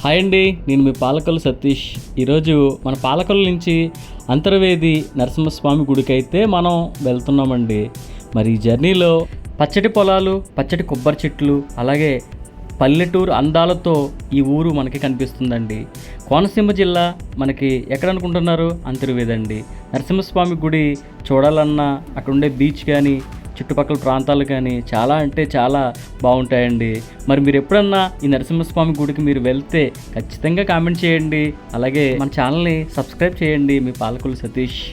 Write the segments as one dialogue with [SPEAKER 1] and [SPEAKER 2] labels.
[SPEAKER 1] Hi అండి, నేను మీ పాలకొల్లు సతీష్. ఈరోజు మన పాలకొల్లు నుంచి అంతర్వేది నరసింహస్వామి గుడికి అయితే మనం వెళ్తున్నామండి. మరి ఈ జర్నీలో పచ్చటి పొలాలు, పచ్చటి కొబ్బరి చెట్లు, అలాగే పల్లెటూరు అందాలతో ఈ ఊరు మనకి కనిపిస్తుందండి. కోనసీమ జిల్లా మనకి ఎక్కడ అనుకుంటున్నారు? అంతర్వేది అండి. నరసింహస్వామి గుడి చూడాలన్నా అక్కడ ఉండే బీచ్ కానీ చుట్టుపక్కల ప్రాంతాలు కానీ చాలా అంటే చాలా బాగుంటాయండి. మరి మీరు ఎప్పుడన్నా ఈ నరసింహస్వామి గుడికి మీరు వెళ్తే ఖచ్చితంగా కామెంట్ చేయండి. అలాగే మన ఛానల్ని సబ్స్క్రైబ్ చేయండి. మీ పాలకొల్లు సతీష్.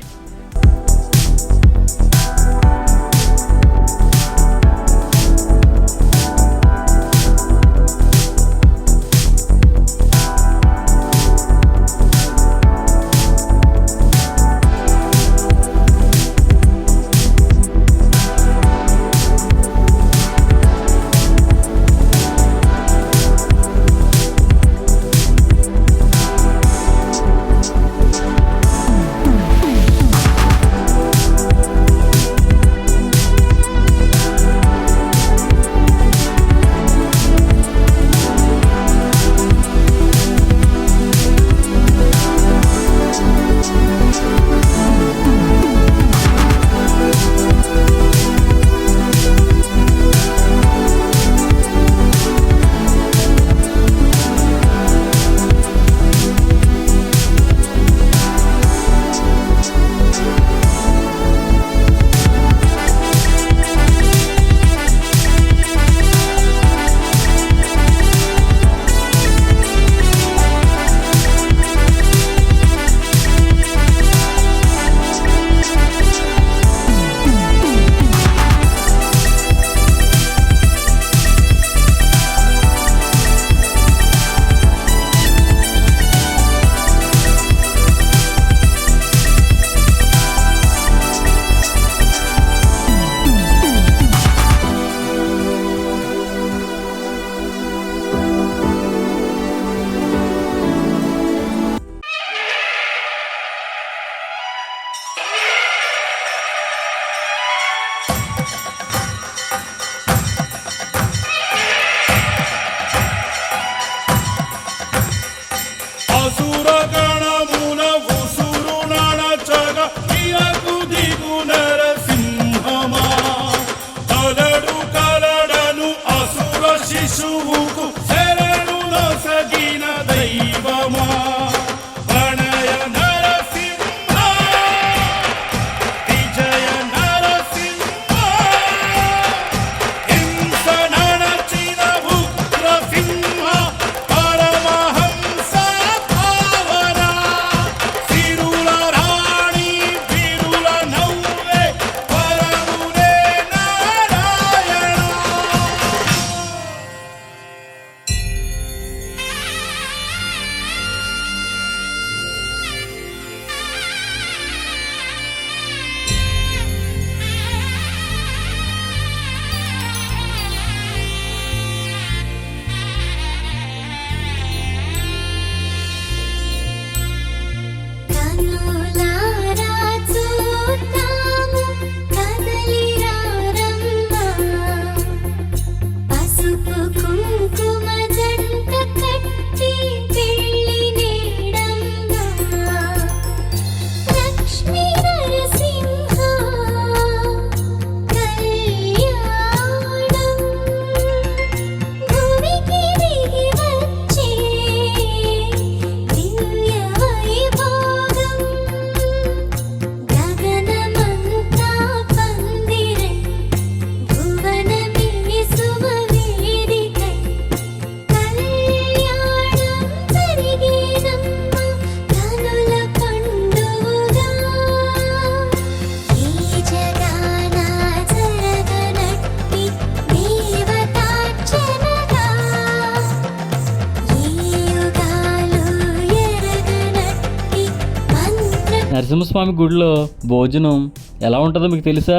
[SPEAKER 1] నరసింహస్వామి గుడిలో భోజనం ఎలా ఉంటుందో మీకు తెలుసా?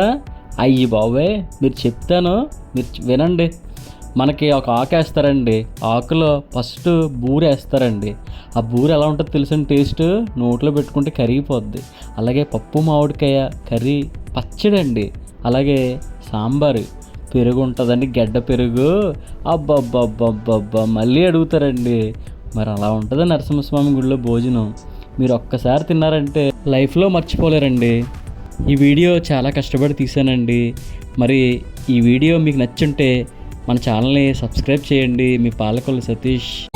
[SPEAKER 1] అయ్యి బాబోయ్, మీరు చెప్తాను, మీరు వినండి. మనకి ఒక ఆకు వేస్తారండి, ఆకులో ఫస్ట్ బూరె వేస్తారండి. ఆ బూరె ఎలా ఉంటుందో తెలుసండి? టేస్ట్ నోట్లో పెట్టుకుంటే కరిగిపోద్ది. అలాగే పప్పు మామిడికాయ కర్రీ, పచ్చడి అండి, అలాగే సాంబారు, పెరుగు ఉంటుందండి, గడ్డ పెరుగు. అబ్బబ్బబ్బబ్బబ్బా, మళ్ళీ అడుగుతారండి. మరి అలా ఉంటుంది నరసింహస్వామి గుడిలో భోజనం. మీరు ఒక్కసారి తిన్నారంటే లైఫ్లో మర్చిపోలేరండి. ఈ వీడియో చాలా కష్టపడి తీసానండి. మరి ఈ వీడియో మీకు నచ్చుంటే మన ఛానల్ని సబ్స్క్రైబ్ చేయండి. మీ పాలకొల్లు సతీష్.